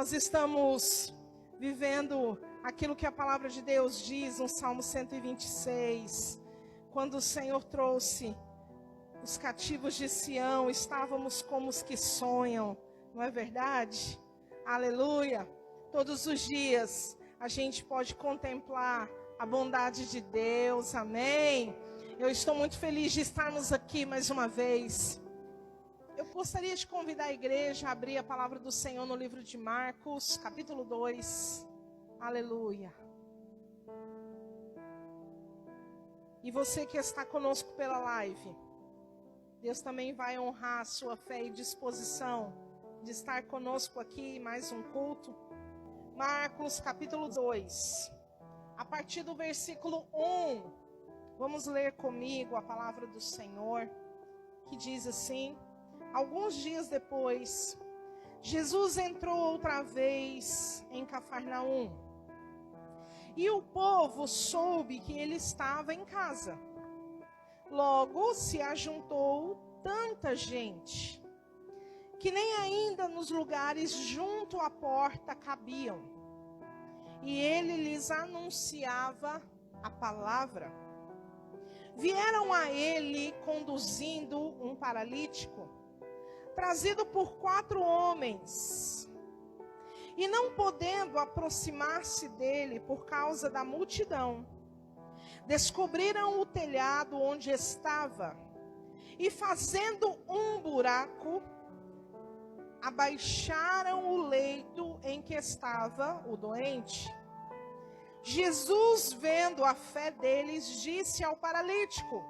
Nós estamos vivendo aquilo que a palavra de Deus diz no Salmo 126. Quando o Senhor trouxe os cativos de Sião, estávamos como os que sonham, não é verdade? Aleluia! Todos os dias a gente pode contemplar a bondade de Deus, amém? Eu estou muito feliz de estarmos aqui mais uma vez. Eu gostaria de convidar a igreja a abrir a palavra do Senhor no livro de Marcos, capítulo 2. Aleluia. E você que está conosco pela live, Deus também vai honrar a sua fé e disposição de estar conosco aqui em mais um culto. Marcos, capítulo 2. A partir do versículo 1, vamos ler comigo a palavra do Senhor, que diz assim: Alguns dias depois, Jesus entrou outra vez em Cafarnaum. E o povo soube que ele estava em casa. Logo se ajuntou tanta gente, que nem ainda nos lugares junto à porta cabiam. E ele lhes anunciava a palavra. Vieram a ele conduzindo um paralítico, trazido por 4 homens, e não podendo aproximar-se dele por causa da multidão, descobriram o telhado onde estava, e fazendo um buraco, abaixaram o leito em que estava o doente. Jesus, vendo a fé deles, disse ao paralítico: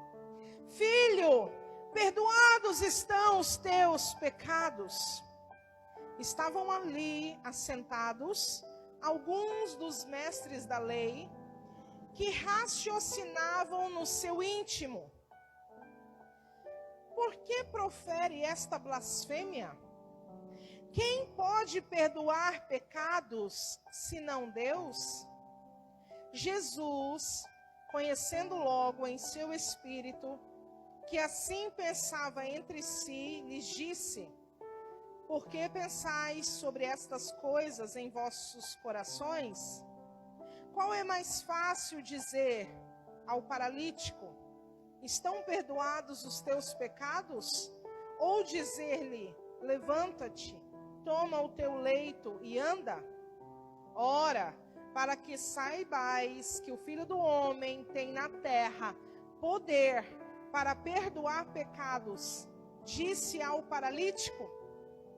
Filho, perdoados estão os teus pecados. Estavam ali assentados alguns dos mestres da lei, que raciocinavam no seu íntimo: Por que profere esta blasfêmia? Quem pode perdoar pecados, senão Deus? Jesus, conhecendo logo em seu espírito que assim pensava entre si, lhes disse: Por que pensais sobre estas coisas em vossos corações? Qual é mais fácil dizer ao paralítico: Estão perdoados os teus pecados? Ou dizer-lhe: Levanta-te, toma o teu leito e anda? Ora, para que saibais que o Filho do Homem tem na terra poder para perdoar pecados, disse ao paralítico: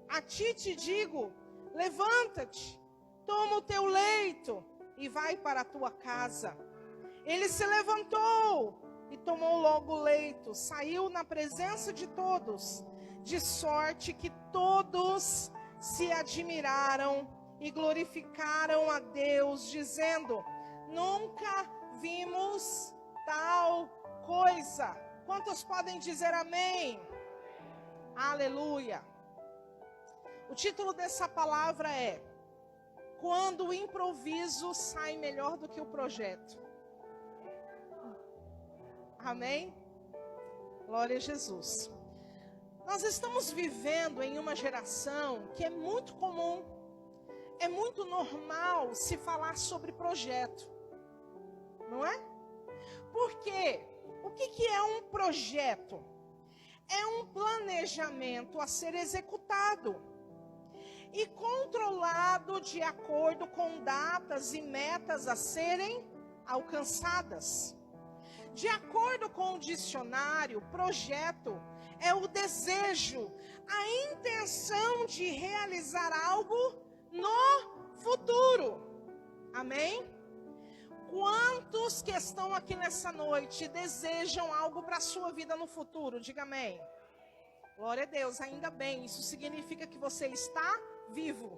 A ti te digo, levanta-te, toma o teu leito e vai para a tua casa. Ele se levantou e tomou logo o leito, saiu na presença de todos, de sorte que todos se admiraram e glorificaram a Deus, dizendo: Nunca vimos tal coisa. Quantos podem dizer amém? Aleluia. O título dessa palavra é: Quando o improviso sai melhor do que o projeto. Amém? Glória a Jesus. Nós estamos vivendo em uma geração que é muito comum, é muito normal se falar sobre projeto, não é? Por quê? O que é um projeto? É um planejamento a ser executado e controlado de acordo com datas e metas a serem alcançadas. De acordo com o dicionário, projeto é o desejo, a intenção de realizar algo no futuro. Amém? Quantos que estão aqui nessa noite desejam algo para a sua vida no futuro? Diga amém. Glória a Deus, ainda bem. Isso significa que você está vivo.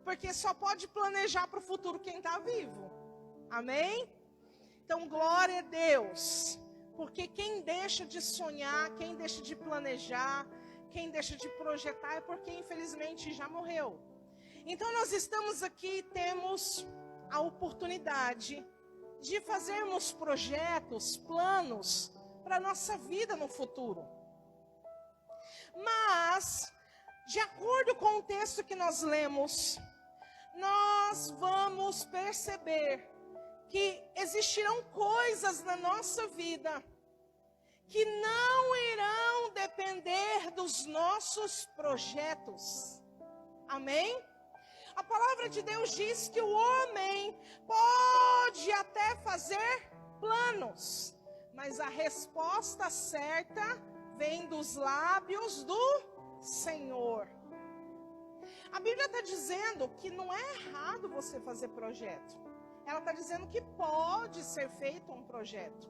Porque só pode planejar para o futuro quem está vivo. Amém? Então, glória a Deus. Porque quem deixa de sonhar, quem deixa de planejar, quem deixa de projetar é porque infelizmente já morreu. Então nós estamos aqui e temos a oportunidade de fazermos projetos, planos para a nossa vida no futuro. Mas De acordo com o texto que nós lemos, nós vamos perceber que existirão coisas na nossa vida que não irão depender dos nossos projetos. Amém? A palavra de Deus diz que o homem pode até fazer planos, mas a resposta certa vem dos lábios do Senhor. A Bíblia está dizendo que não é errado você fazer projeto. Ela está dizendo que pode ser feito um projeto.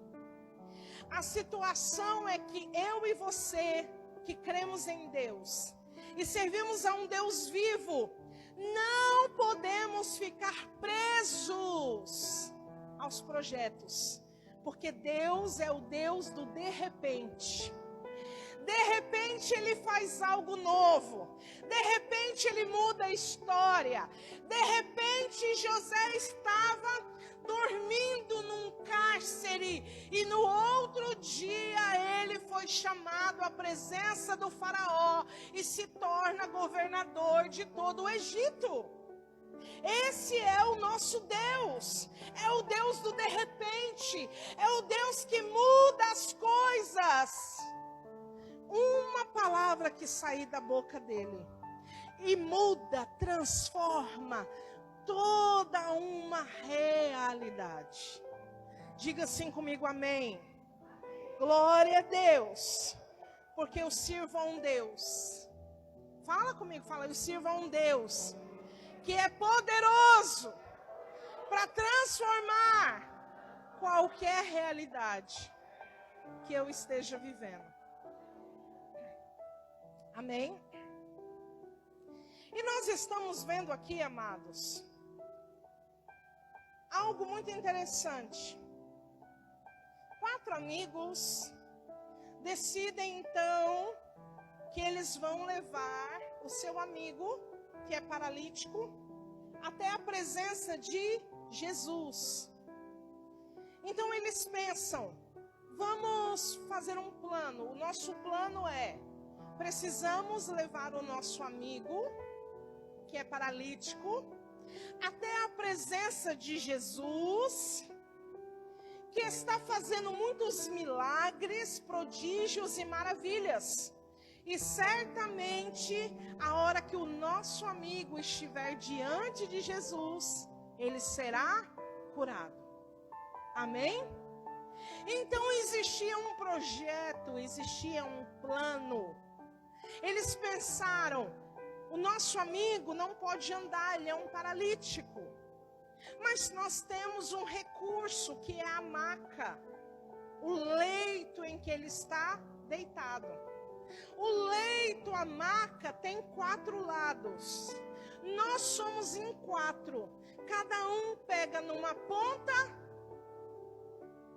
A situação é que eu e você, que cremos em Deus e servimos a um Deus vivo, não podemos ficar presos aos projetos, porque Deus é o Deus do de repente. De repente Ele faz algo novo. De repente Ele muda a história. De repente José estava dormindo num cárcere e no outro dia ele foi chamado à presença do faraó e se torna governador de todo o Egito. Esse é o nosso Deus. É o Deus do de repente. É o Deus que muda as coisas. Uma palavra que sair da boca dele e muda, transforma toda uma realidade. Diga assim comigo, amém. Glória a Deus, porque eu sirvo a um Deus. Fala comigo, fala, eu sirvo a um Deus que é poderoso para transformar qualquer realidade que eu esteja vivendo. Amém? E nós estamos vendo aqui, amados, algo muito interessante. 4 amigos decidem então que eles vão levar o seu amigo, que é paralítico, até a presença de Jesus. Então eles pensam, vamos fazer um plano. O nosso plano é, precisamos levar o nosso amigo, que é paralítico, até a presença de Jesus, que está fazendo muitos milagres, prodígios e maravilhas. E certamente, a hora que o nosso amigo estiver diante de Jesus, ele será curado. Amém? Então existia um projeto, existia um plano. Eles pensaram, o nosso amigo não pode andar, ele é um paralítico. Mas nós temos um recurso que é a maca, o leito em que ele está deitado. O leito, a maca, tem 4 lados. Nós somos em 4. Cada um pega numa ponta.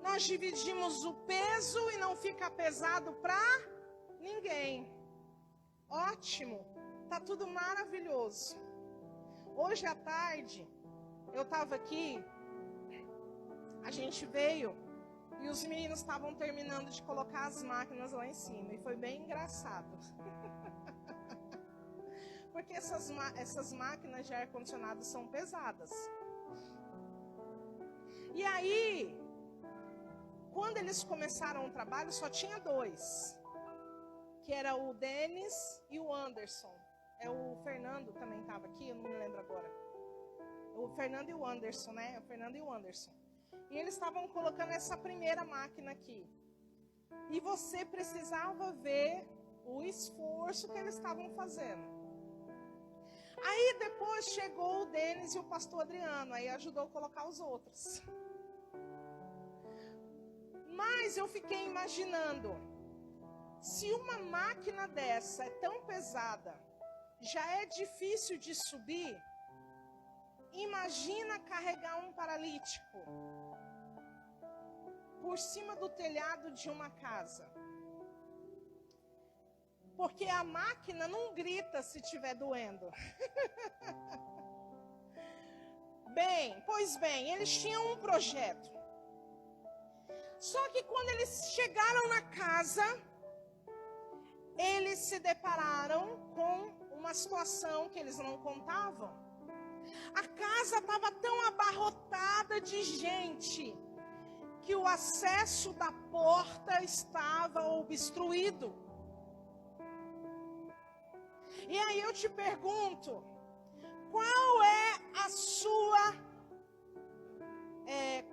Nós dividimos o peso e não fica pesado para ninguém. Ótimo, tá tudo maravilhoso. Hoje à tarde, eu estava aqui, a gente veio e os meninos estavam terminando de colocar as máquinas lá em cima. E foi bem engraçado. Porque essas máquinas de ar-condicionado são pesadas. E aí, quando eles começaram o trabalho, só tinha 2. Que era o Denis e o Anderson. O Fernando também estava aqui, eu não me lembro agora. O Fernando e o Anderson, né? O Fernando e o Anderson. E eles estavam colocando essa primeira máquina aqui. E você precisava ver o esforço que eles estavam fazendo. Aí depois chegou o Denis e o pastor Adriano. Aí ajudou a colocar os outros. Mas eu fiquei imaginando. Se uma máquina dessa é tão pesada, já é difícil de subir, imagina carregar um paralítico por cima do telhado de uma casa. Porque a máquina não grita se estiver doendo. Pois bem, eles tinham um projeto. Só que quando eles chegaram na casa, eles se depararam com uma situação que eles não contavam. A casa estava tão abarrotada de gente que o acesso da porta estava obstruído. E aí eu te pergunto,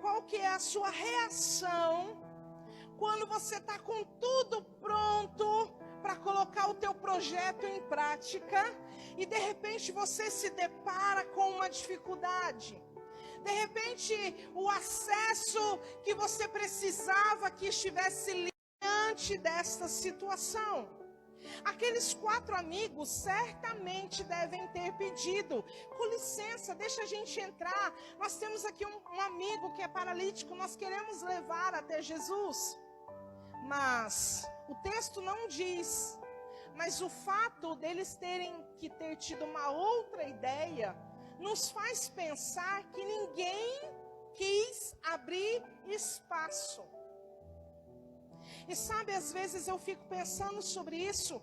qual que é a sua reação quando você está com tudo pronto para colocar o teu projeto em prática e de repente você se depara com uma dificuldade? De repente o acesso que você precisava que estivesse diante desta situação. Aqueles 4 amigos certamente devem ter pedido: com licença, deixa a gente entrar. Nós temos aqui um amigo que é paralítico, nós queremos levar até Jesus. Mas o texto não diz. Mas o fato deles terem que ter tido uma outra ideia nos faz pensar que ninguém quis abrir espaço. E sabe, às vezes eu fico pensando sobre isso,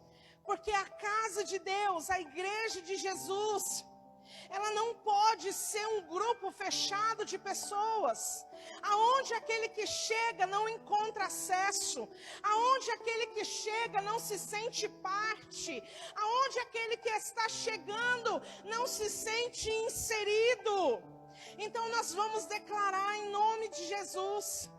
porque a casa de Deus, a igreja de Jesus, ela não pode ser um grupo fechado de pessoas, aonde aquele que chega não encontra acesso, aonde aquele que chega não se sente parte, aonde aquele que está chegando não se sente inserido. Então nós vamos declarar em nome de Jesus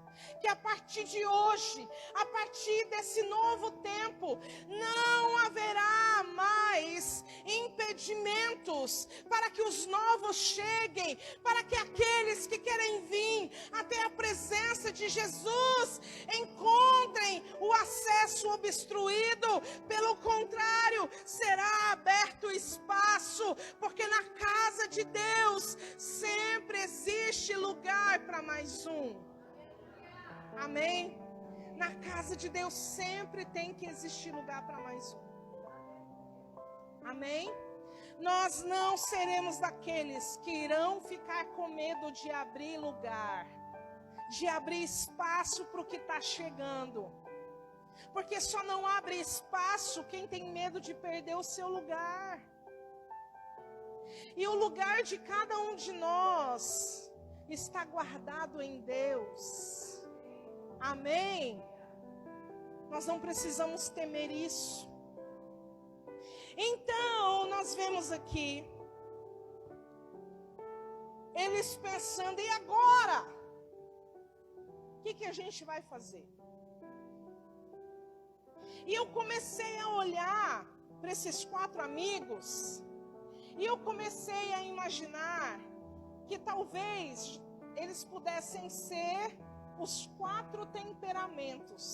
que a partir de hoje, a partir desse novo tempo, não haverá mais impedimentos para que os novos cheguem, para que aqueles que querem vir até a presença de Jesus encontrem o acesso obstruído. Pelo contrário, será aberto espaço, porque na casa de Deus sempre existe lugar para mais um. Amém? Na casa de Deus sempre tem que existir lugar para mais um. Amém? Nós não seremos daqueles que irão ficar com medo de abrir lugar, de abrir espaço para o que está chegando. Porque só não abre espaço quem tem medo de perder o seu lugar. E o lugar de cada um de nós está guardado em Deus. Amém? Nós não precisamos temer isso. Então, nós vemos aqui eles pensando: e agora? O que a gente vai fazer? E eu comecei a olhar para esses 4 amigos, e eu comecei a imaginar que talvez eles pudessem ser os 4 temperamentos.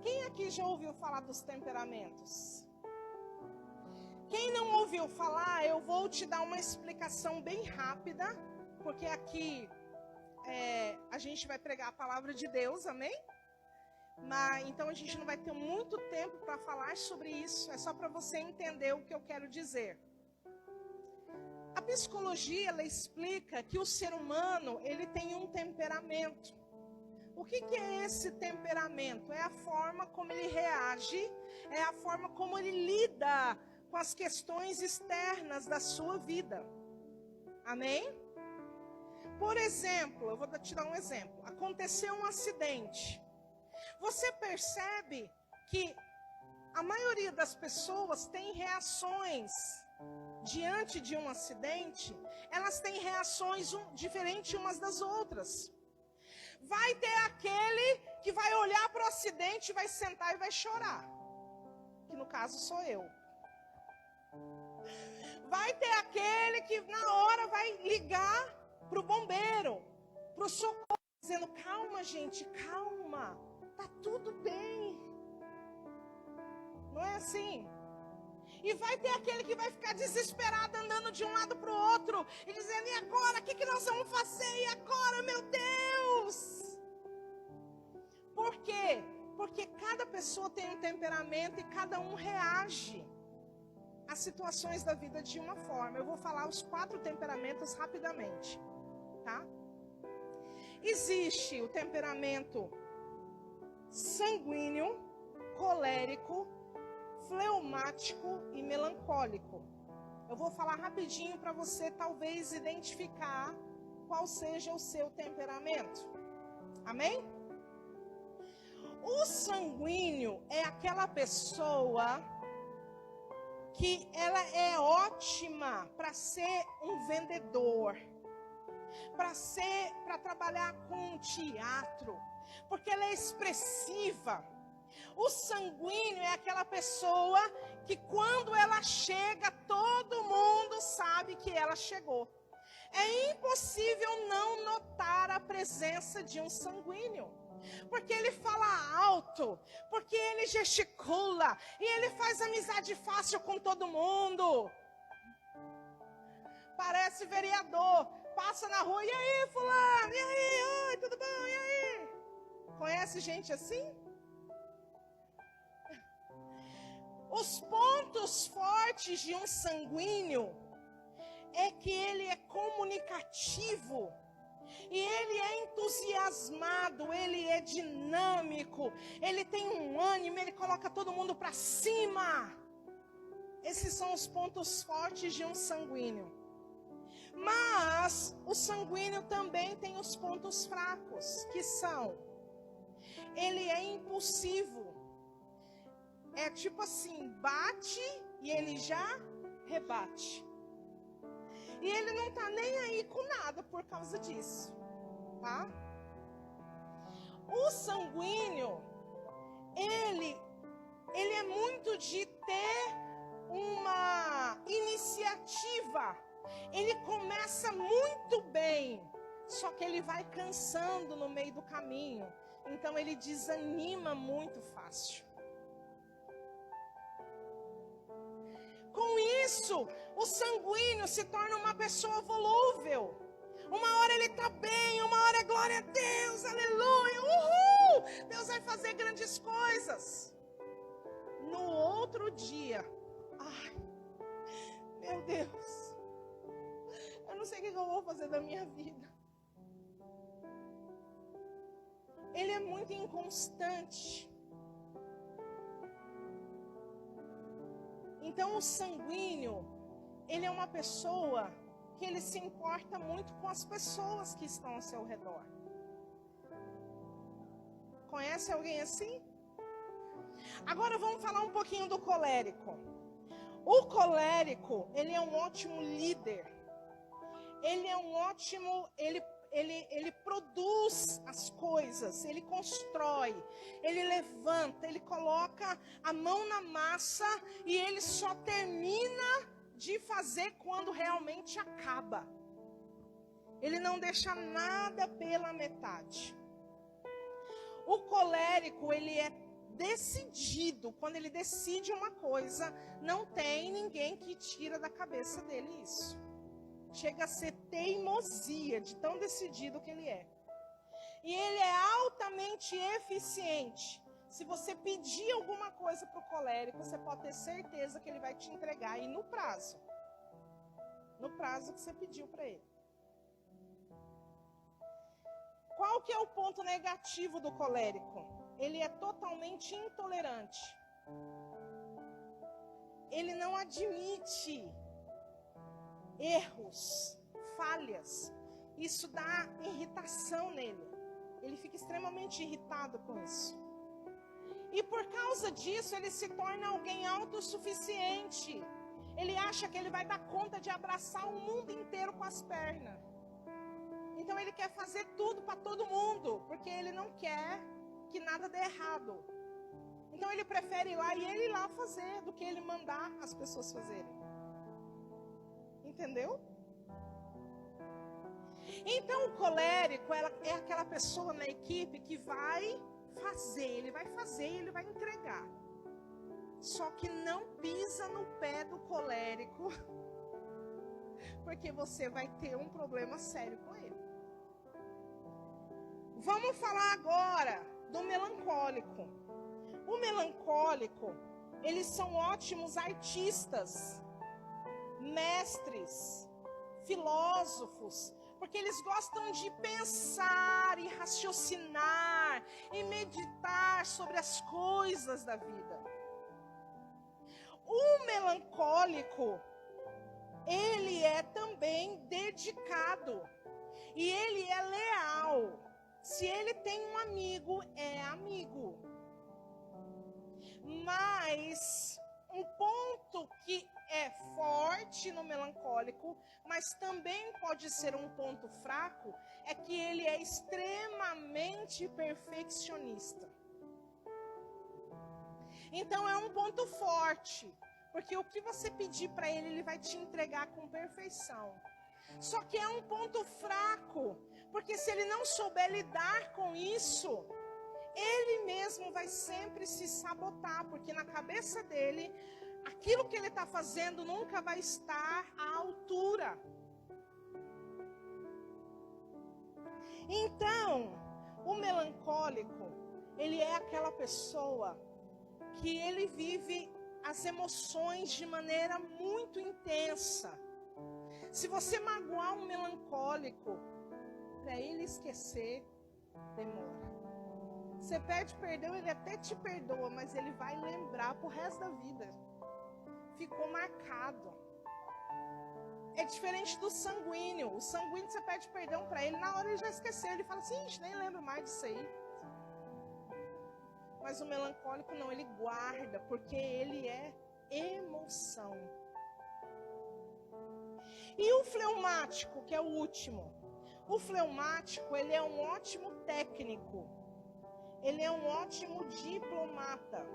Quem aqui já ouviu falar dos temperamentos? Quem não ouviu falar, eu vou te dar uma explicação bem rápida, porque aqui a gente vai pregar a palavra de Deus, amém? Então a gente não vai ter muito tempo para falar sobre isso, é só para você entender o que eu quero dizer. A psicologia, ela explica que o ser humano, ele tem um temperamento. O que é esse temperamento? É a forma como ele reage, é a forma como ele lida com as questões externas da sua vida. Amém? Por exemplo, eu vou te dar um exemplo. Aconteceu um acidente. Você percebe que a maioria das pessoas tem reações diante de um acidente, elas têm reações diferentes umas das outras. Vai ter aquele que vai olhar para o acidente, vai sentar e vai chorar, que no caso sou eu. Vai ter aquele que na hora vai ligar para o bombeiro, para o socorro, dizendo: calma gente, calma, tá tudo bem. Não é assim? E vai ter aquele que vai ficar desesperado, andando de um lado para o outro, e dizendo: e agora? O que nós vamos fazer? E agora, meu Deus? Por quê? Porque cada pessoa tem um temperamento e cada um reage às situações da vida de uma forma. Eu vou falar os 4 temperamentos rapidamente, tá? Existe o temperamento sanguíneo, colérico, fleumático e melancólico. Eu vou falar rapidinho para você talvez identificar qual seja o seu temperamento. Amém? O sanguíneo é aquela pessoa que ela é ótima para ser um vendedor, para trabalhar com teatro, porque ela é expressiva. O sanguíneo é aquela pessoa que quando ela chega, todo mundo sabe que ela chegou. É impossível não notar a presença de um sanguíneo. Porque ele fala alto, porque ele gesticula, e ele faz amizade fácil com todo mundo. Parece vereador, passa na rua, e aí fulano, e aí, oi, tudo bom, e aí? Conhece gente assim? Os pontos fortes de um sanguíneo é que ele é comunicativo, e ele é entusiasmado, ele é dinâmico, ele tem um ânimo, ele coloca todo mundo para cima. Esses são os pontos fortes de um sanguíneo. Mas o sanguíneo também tem os pontos fracos, que são: ele é impulsivo. É tipo assim, bate e ele já rebate. E ele não está nem aí com nada por causa disso, tá? O sanguíneo, ele é muito de ter uma iniciativa. Ele começa muito bem, só que ele vai cansando no meio do caminho. Então ele desanima muito fácil. Com isso, o sanguíneo se torna uma pessoa volúvel. Uma hora ele está bem, uma hora é glória a Deus, aleluia, uhul! Deus vai fazer grandes coisas. No outro dia, ai, meu Deus, eu não sei o que eu vou fazer da minha vida. Ele é muito inconstante. Então o sanguíneo, ele é uma pessoa que ele se importa muito com as pessoas que estão ao seu redor. Conhece alguém assim? Agora vamos falar um pouquinho do colérico. O colérico, ele é um ótimo líder. Ele é um ótimo, ele produz as coisas, ele constrói, ele levanta, ele coloca a mão na massa e ele só termina de fazer quando realmente acaba. Ele não deixa nada pela metade. O colérico, ele é decidido. Quando ele decide uma coisa, não tem ninguém que tira da cabeça dele isso. Chega a ser teimosia de tão decidido que ele é. E ele é altamente eficiente. Se você pedir alguma coisa para o colérico, você pode ter certeza que ele vai te entregar e no prazo. No prazo que você pediu para ele. Qual que é o ponto negativo do colérico? Ele é totalmente intolerante. Ele não admite erros, falhas. Isso dá irritação nele. Ele fica extremamente irritado com isso. E por causa disso, ele se torna alguém autossuficiente. Ele acha que ele vai dar conta de abraçar o mundo inteiro com as pernas. Então ele quer fazer tudo para todo mundo, porque ele não quer que nada dê errado. Então ele prefere ir lá e ele ir lá fazer, do que ele mandar as pessoas fazerem. Entendeu? Então o colérico é aquela pessoa na equipe que vai fazer, ele vai entregar. Só que não pisa no pé do colérico, porque você vai ter um problema sério com ele. Vamos falar agora do melancólico. O melancólico, eles são ótimos artistas, mestres, filósofos, porque eles gostam de pensar e raciocinar e meditar sobre as coisas da vida. O melancólico, ele é também dedicado. E ele é leal. Se ele tem um amigo, é amigo. Mas um ponto que é forte no melancólico, mas também pode ser um ponto fraco, é que ele é extremamente perfeccionista. Então é um ponto forte, porque o que você pedir para ele, ele vai te entregar com perfeição. Só que é um ponto fraco, porque se ele não souber lidar com isso, ele mesmo vai sempre se sabotar, porque na cabeça dele, aquilo que ele está fazendo nunca vai estar à altura. Então, o melancólico, ele é aquela pessoa que ele vive as emoções de maneira muito intensa. Se você magoar um melancólico, para ele esquecer, demora. Você pede perdão, ele até te perdoa, mas ele vai lembrar pro resto da vida. Ficou marcado. É diferente do sanguíneo. O sanguíneo, você pede perdão para ele, na hora ele já esqueceu. Ele fala assim, nem lembro mais disso aí. Mas o melancólico não, ele guarda, porque ele é emoção. E o fleumático, que é o último. O fleumático, ele é um ótimo técnico. Ele é um ótimo diplomata.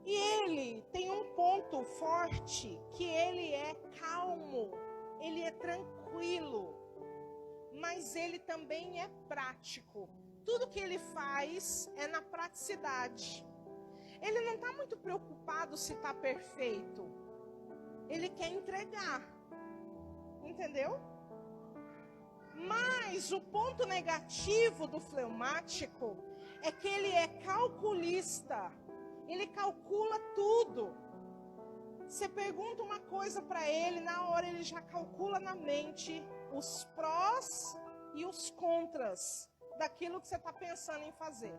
E ele tem um ponto forte, que ele é calmo, ele é tranquilo, mas ele também é prático. Tudo que ele faz é na praticidade. Ele não está muito preocupado se está perfeito. Ele quer entregar. Entendeu? Mas o ponto negativo do fleumático é que ele é calculista. Ele calcula tudo. Você pergunta uma coisa para ele, na hora ele já calcula na mente os prós e os contras daquilo que você está pensando em fazer.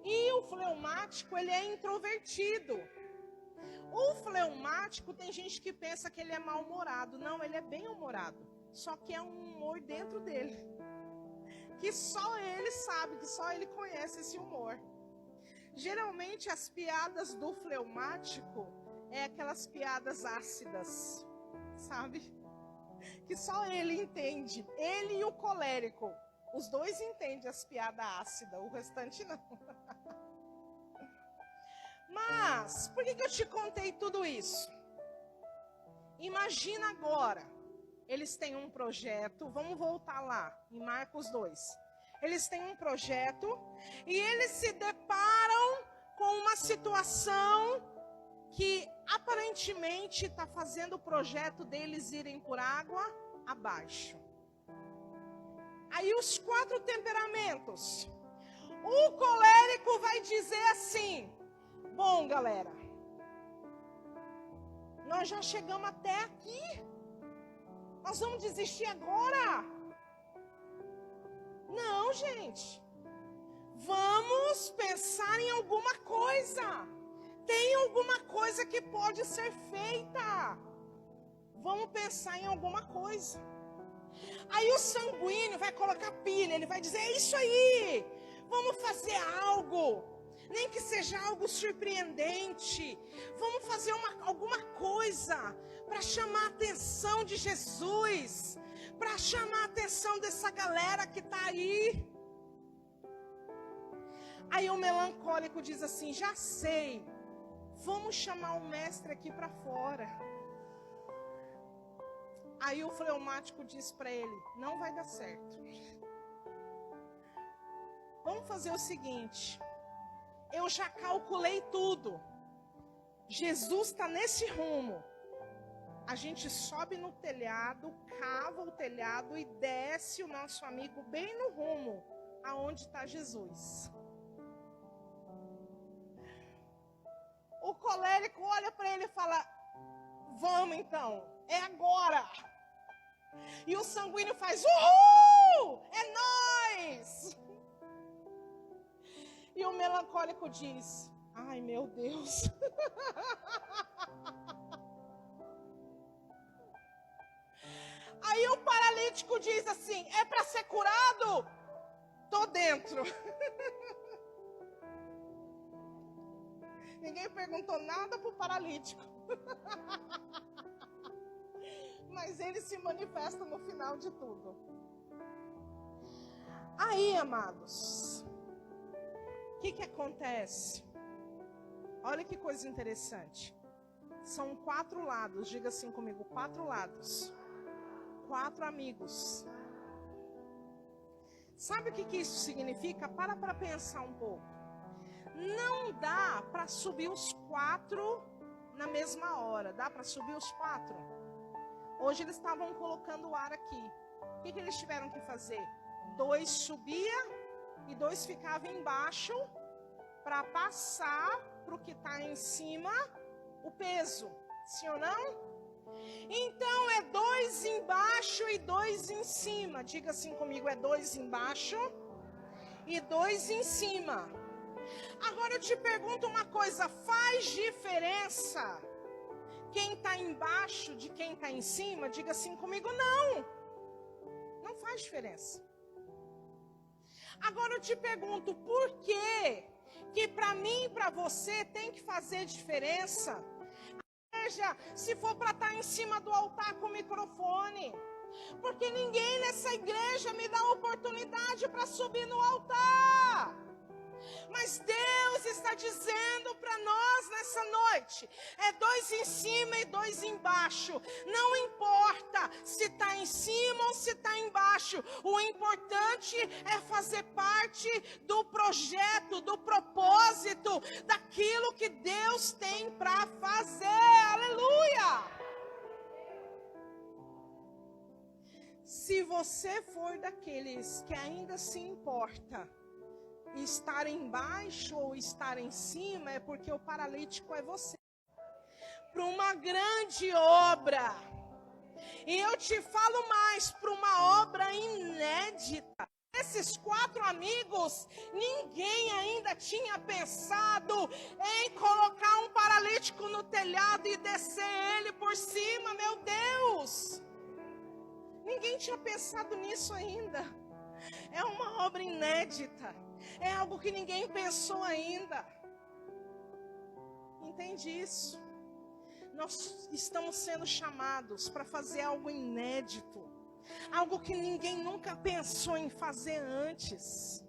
E o fleumático, ele é introvertido. O fleumático, tem gente que pensa que ele é mal-humorado. Não, ele é bem-humorado. Só que é um humor dentro dele. Que só ele sabe, que só ele conhece esse humor. Geralmente as piadas do fleumático é aquelas piadas ácidas, sabe? Que só ele entende. Ele e o colérico. Os dois entendem as piadas ácidas, o restante não. Mas, por que eu te contei tudo isso? Imagina agora, eles têm um projeto, vamos voltar lá, em Marcos 2. Eles têm um projeto e eles se deparam com uma situação que aparentemente está fazendo o projeto deles irem por água abaixo. Aí os 4 temperamentos. O colérico vai dizer assim: bom, galera, nós já chegamos até aqui. Nós vamos desistir agora? Não, gente. Vamos pensar em alguma coisa. Tem alguma coisa que pode ser feita. Vamos pensar em alguma coisa. Aí o sanguíneo vai colocar pilha. Ele vai dizer, é isso aí. Vamos fazer algo. Nem que seja algo surpreendente. Vamos fazer alguma coisa para chamar a atenção de Jesus. Para chamar a atenção dessa galera que está aí. Aí o melancólico diz assim, já sei. Vamos chamar o mestre aqui para fora. Aí o fleumático diz para ele, não vai dar certo. Vamos fazer o seguinte. Eu já calculei tudo. Jesus está nesse rumo. A gente sobe no telhado, cava o telhado e desce o nosso amigo bem no rumo aonde está Jesus. O colérico olha para ele e fala, vamos então, é agora. E o sanguíneo faz, uhul, é nós. E o melancólico diz: ai, meu Deus. Aí o paralítico diz assim: é para ser curado? Tô dentro. Ninguém perguntou nada pro paralítico. Mas ele se manifesta no final de tudo. Aí, amados, o que acontece? Olha que coisa interessante. São 4 lados, diga assim comigo, 4 lados. 4 amigos. Sabe o que isso significa? Para pensar um pouco. Não dá para subir os 4 na mesma hora. Dá para subir os 4? Hoje eles estavam colocando o ar aqui. O que eles tiveram que fazer? 2 subia e 2 ficavam embaixo para passar para o que está em cima o peso. Sim ou não? Então é 2 embaixo e 2 em cima. Diga assim comigo, é 2 embaixo e 2 em cima. Agora eu te pergunto uma coisa, faz diferença quem está embaixo de quem está em cima? Diga assim comigo, não. Não faz diferença. Agora eu te pergunto, por que para mim e para você tem que fazer diferença? Se for para estar em cima do altar com o microfone, porque ninguém nessa igreja me dá oportunidade para subir no altar. Mas Deus está dizendo para nós nessa noite, é 2 em cima e 2 embaixo. Não importa se está em cima ou se está embaixo. O importante é fazer parte do projeto, do propósito, daquilo que Deus tem para fazer. Aleluia! Se você for daqueles que ainda se importa estar embaixo ou estar em cima, é porque o paralítico é você. Para uma grande obra. E eu te falo mais, para uma obra inédita. Esses 4 amigos, ninguém ainda tinha pensado em colocar um paralítico no telhado e descer ele por cima, meu Deus. Ninguém tinha pensado nisso ainda. É uma obra inédita. É algo que ninguém pensou ainda. Entende isso? Nós estamos sendo chamados para fazer algo inédito. Algo que ninguém nunca pensou em fazer antes.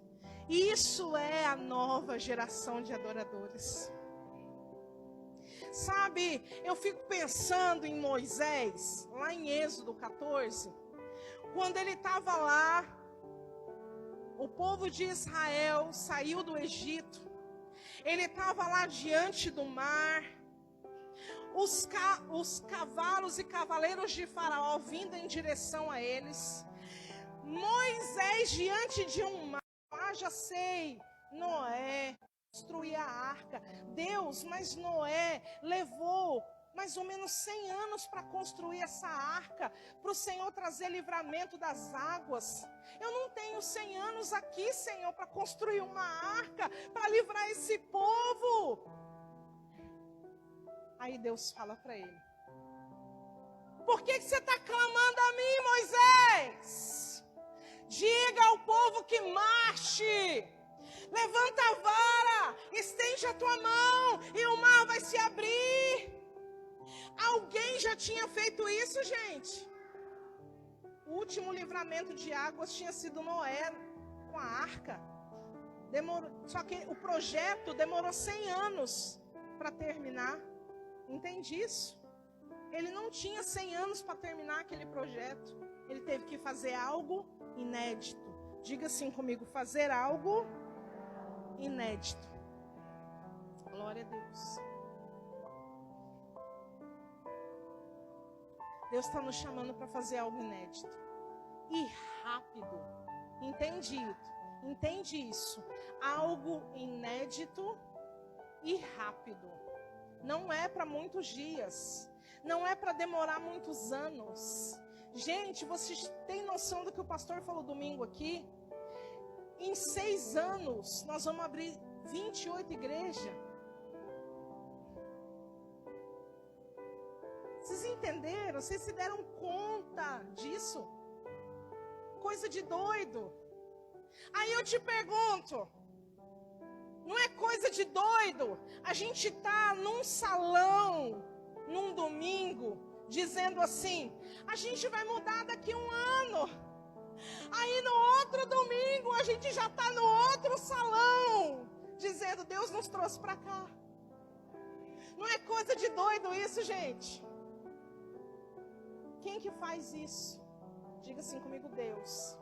Isso é a nova geração de adoradores. Sabe, eu fico pensando em Moisés, lá em Êxodo 14. Quando ele estava lá, o povo de Israel saiu do Egito. Ele estava lá diante do mar. Os cavalos e cavaleiros de Faraó vindo em direção a eles. Moisés diante de um mar. Ah, já sei, Noé construir a arca. Deus, mas Noé levou mais ou menos 100 anos para construir essa arca, para o Senhor trazer livramento das águas. Eu não tenho 100 anos aqui, Senhor, para construir uma arca, para livrar esse povo. Aí Deus fala para ele: por que você está clamando a mim, Moisés? Diga ao povo que marche. Levanta a vara, estende a tua mão e o mar vai se abrir. Alguém já tinha feito isso, gente? O último livramento de águas tinha sido Noé com a arca. Só que o projeto demorou 100 anos para terminar. Entende isso? Ele não tinha 100 anos para terminar aquele projeto. Ele teve que fazer algo inédito. Diga assim comigo, fazer algo inédito. Glória a Deus. Deus está nos chamando para fazer algo inédito. E rápido. Entende isso? Algo inédito e rápido. Não é para muitos dias. Não é para demorar muitos anos. Gente, vocês têm noção do que o pastor falou domingo aqui? Em 6 anos, nós vamos abrir 28 igrejas. Vocês entenderam? Vocês se deram conta disso? Coisa de doido. Aí eu te pergunto, não é coisa de doido a gente tá num salão, num domingo, dizendo assim, a gente vai mudar daqui a um ano. Aí no outro domingo a gente já está no outro salão, dizendo, Deus nos trouxe para cá. Não é coisa de doido isso, gente? Quem que faz isso? Diga assim comigo, Deus.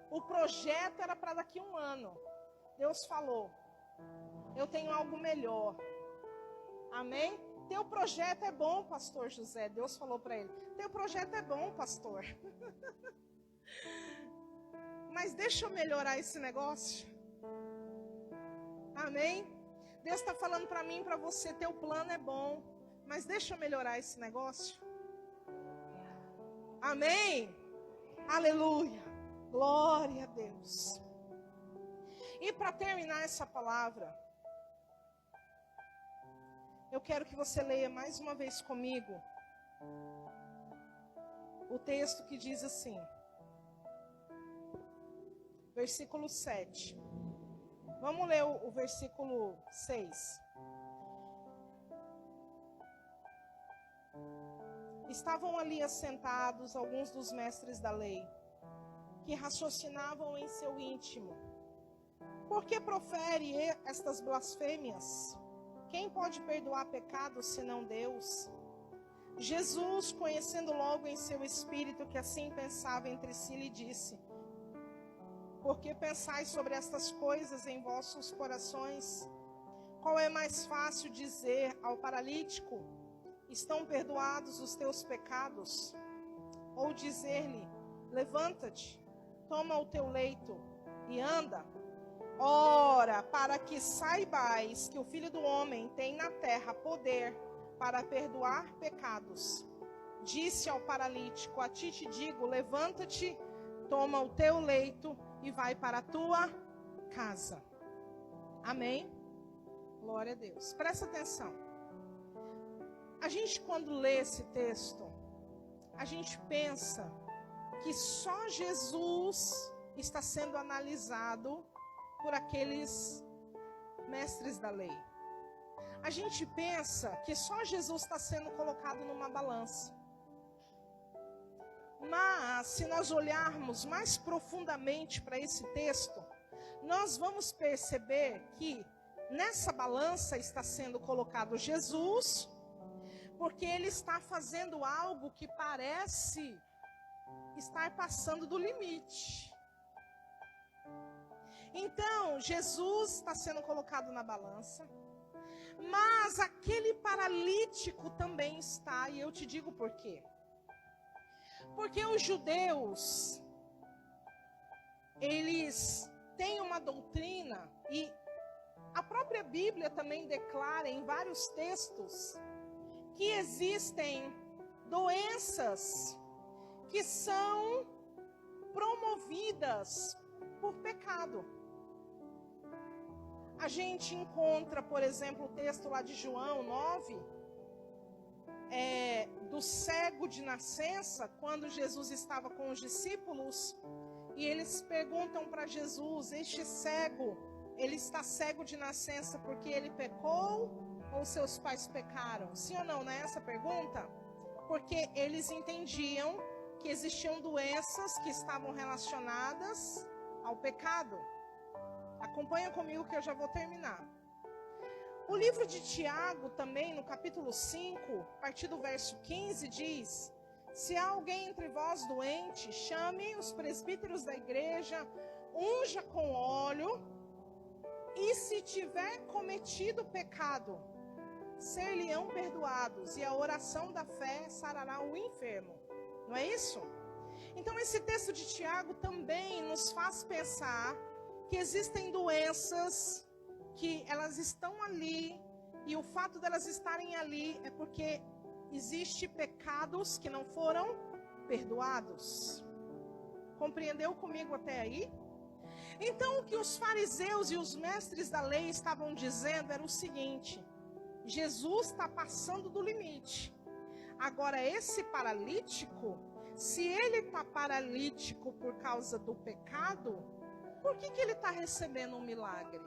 O projeto era para daqui a um ano. Deus falou, eu tenho algo melhor. Amém? Teu projeto é bom, pastor José. Deus falou para ele, teu projeto é bom, pastor. Mas deixa eu melhorar esse negócio. Amém? Deus está falando para mim e para você, teu plano é bom, mas deixa eu melhorar esse negócio. Amém? Aleluia. Glória a Deus. E para terminar essa palavra, eu quero que você leia mais uma vez comigo o texto que diz assim, versículo 7. Vamos ler o versículo 6. Estavam ali assentados alguns dos mestres da lei, que raciocinavam em seu íntimo. Por que profere estas blasfêmias? Quem pode perdoar pecados senão Deus? Jesus, conhecendo logo em seu espírito que assim pensava entre si, lhe disse, por que pensais sobre estas coisas em vossos corações? Qual é mais fácil dizer ao paralítico, estão perdoados os teus pecados? Ou dizer-lhe, levanta-te, toma o teu leito e anda? Ora, para que saibais que o Filho do Homem tem na terra poder para perdoar pecados, disse ao paralítico, a ti te digo, levanta-te, toma o teu leito e vai para a tua casa. Amém? Glória a Deus. Presta atenção. A gente, quando lê esse texto, a gente pensa que só Jesus está sendo analisado por aqueles mestres da lei. A gente pensa que só Jesus está sendo colocado numa balança. Mas, se nós olharmos mais profundamente para esse texto, nós vamos perceber que nessa balança está sendo colocado Jesus, porque ele está fazendo algo que parece estar passando do limite. Então, Jesus está sendo colocado na balança, mas aquele paralítico também está, e eu te digo por quê. Porque os judeus, eles têm uma doutrina, e a própria Bíblia também declara em vários textos, que existem doenças que são promovidas por pecado. A gente encontra, por exemplo, o texto lá de João 9, do cego de nascença, quando Jesus estava com os discípulos, e eles perguntam para Jesus, este cego, ele está cego de nascença porque ele pecou ou seus pais pecaram? Sim ou não, não é essa a pergunta? Porque eles entendiam que existiam doenças que estavam relacionadas ao pecado. Acompanha comigo que eu já vou terminar. O livro de Tiago também, no capítulo 5, a partir do verso 15, diz, se há alguém entre vós doente, chame os presbíteros da igreja, unja com óleo, e se tiver cometido pecado, ser-lhe-ão perdoados, e a oração da fé sarará o enfermo. Não é isso? Então esse texto de Tiago também nos faz pensar que existem doenças que elas estão ali, e o fato delas estarem ali é porque existem pecados que não foram perdoados. Compreendeu comigo até aí? Então o que os fariseus e os mestres da lei estavam dizendo era o seguinte: Jesus está passando do limite. Agora esse paralítico, se ele está paralítico por causa do pecado, por que ele está recebendo um milagre?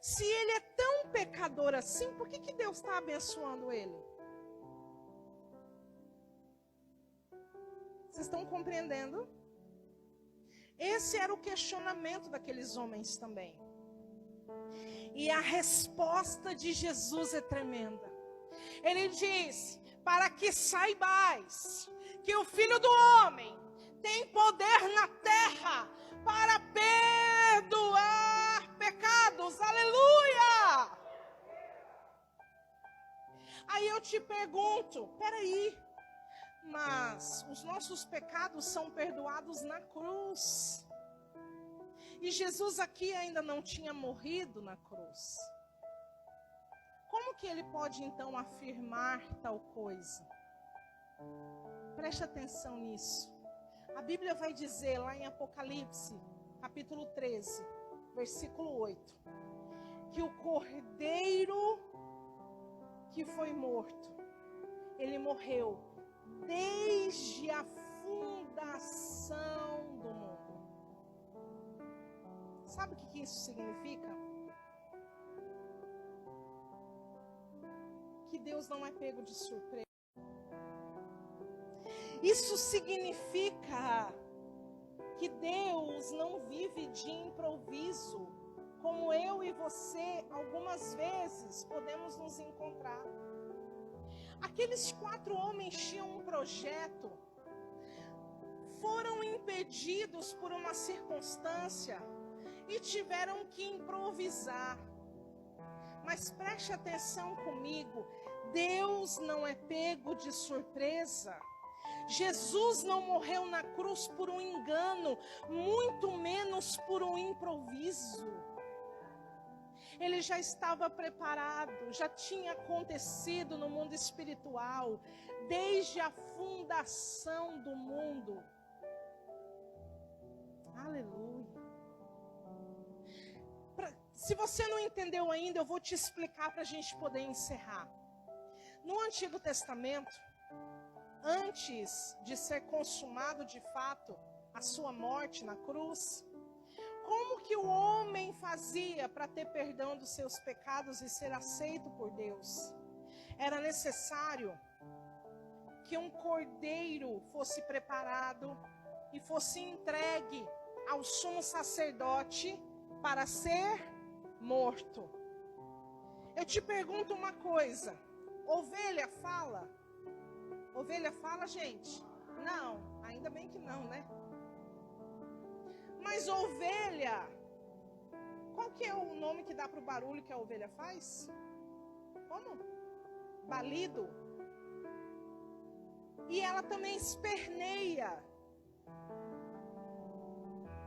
Se ele é tão pecador assim, por que Deus está abençoando ele? Vocês estão compreendendo? Esse era o questionamento daqueles homens também. E a resposta de Jesus é tremenda. Ele diz: para que saibais que o Filho do Homem tem poder na terra para perdoar pecados. Aleluia! Aí eu te pergunto, peraí, mas os nossos pecados são perdoados na cruz. E Jesus aqui ainda não tinha morrido na cruz. Como que ele pode então afirmar tal coisa? Preste atenção nisso. A Bíblia vai dizer lá em Apocalipse, capítulo 13, versículo 8, que o cordeiro que foi morto, ele morreu desde a fundação do mundo. Sabe o que isso significa? Que Deus não é pego de surpresa. Isso significa que Deus não vive de improviso, como eu e você algumas vezes podemos nos encontrar. Aqueles 4 homens tinham um projeto, foram impedidos por uma circunstância e tiveram que improvisar. Mas preste atenção comigo, Deus não é pego de surpresa. Jesus não morreu na cruz por um engano, muito menos por um improviso. Ele já estava preparado, já tinha acontecido no mundo espiritual, desde a fundação do mundo. Aleluia. Se você não entendeu ainda, eu vou te explicar para a gente poder encerrar. No Antigo Testamento, antes de ser consumado de fato a sua morte na cruz, como que o homem fazia para ter perdão dos seus pecados e ser aceito por Deus? Era necessário que um cordeiro fosse preparado e fosse entregue ao sumo sacerdote para ser morto. Eu te pergunto uma coisa: ovelha fala? Ovelha fala, gente? Não, ainda bem que não, né? Mas ovelha, qual que é o nome que dá para o barulho que a ovelha faz? Como? Balido. E ela também esperneia.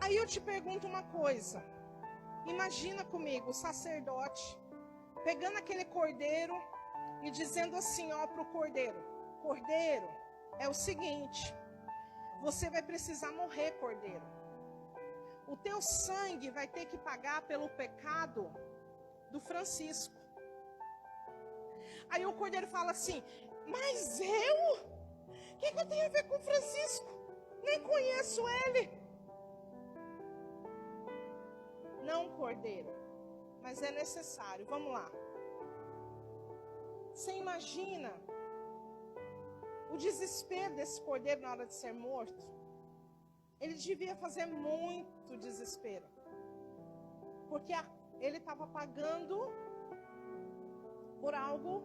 Aí eu te pergunto uma coisa. Imagina comigo o sacerdote pegando aquele cordeiro e dizendo assim, ó, para o cordeiro: cordeiro, é o seguinte, você vai precisar morrer, cordeiro. O teu sangue vai ter que pagar pelo pecado do Francisco. Aí o cordeiro fala assim: mas eu? O que eu tenho a ver com o Francisco? Nem conheço ele. Não, cordeiro, mas é necessário. Vamos lá. Você imagina o desespero desse cordeiro na hora de ser morto? Ele devia fazer muito desespero, porque ele estava pagando por algo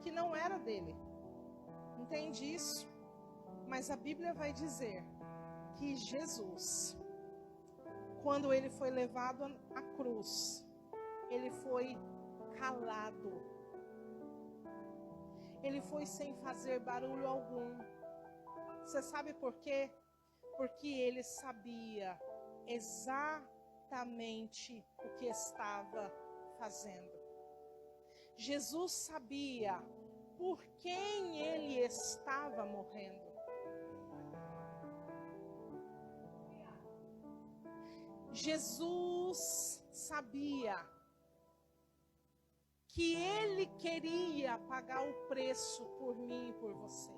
que não era dele. Entende isso? Mas a Bíblia vai dizer que Jesus, quando ele foi levado à cruz, ele foi calado. Ele foi sem fazer barulho algum. Você sabe por quê? Porque ele sabia exatamente o que estava fazendo. Jesus sabia por quem ele estava morrendo. Jesus sabia que Ele queria pagar o preço por mim e por você.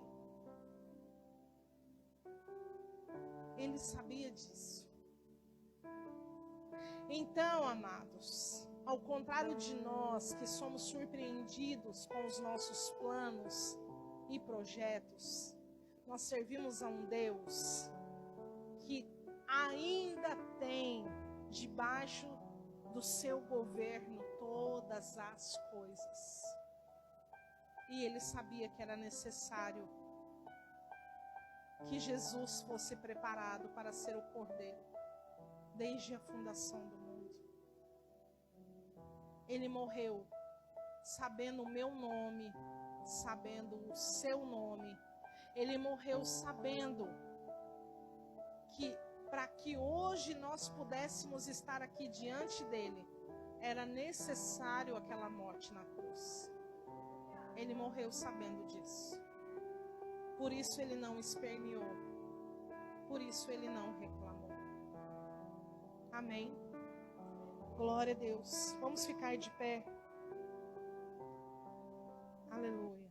Ele sabia disso. Então, amados, ao contrário de nós que somos surpreendidos com os nossos planos e projetos, nós servimos a um Deus que ainda tem debaixo do seu governo todas as coisas. E Ele sabia que era necessário que Jesus fosse preparado para ser o Cordeiro desde a fundação do mundo. Ele morreu sabendo o meu nome, sabendo o seu nome. Ele morreu sabendo que para que hoje nós pudéssemos estar aqui diante dele, era necessário aquela morte na cruz. Ele morreu sabendo disso. Por isso ele não esperneou. Por isso ele não reclamou. Amém. Glória a Deus. Vamos ficar de pé. Aleluia.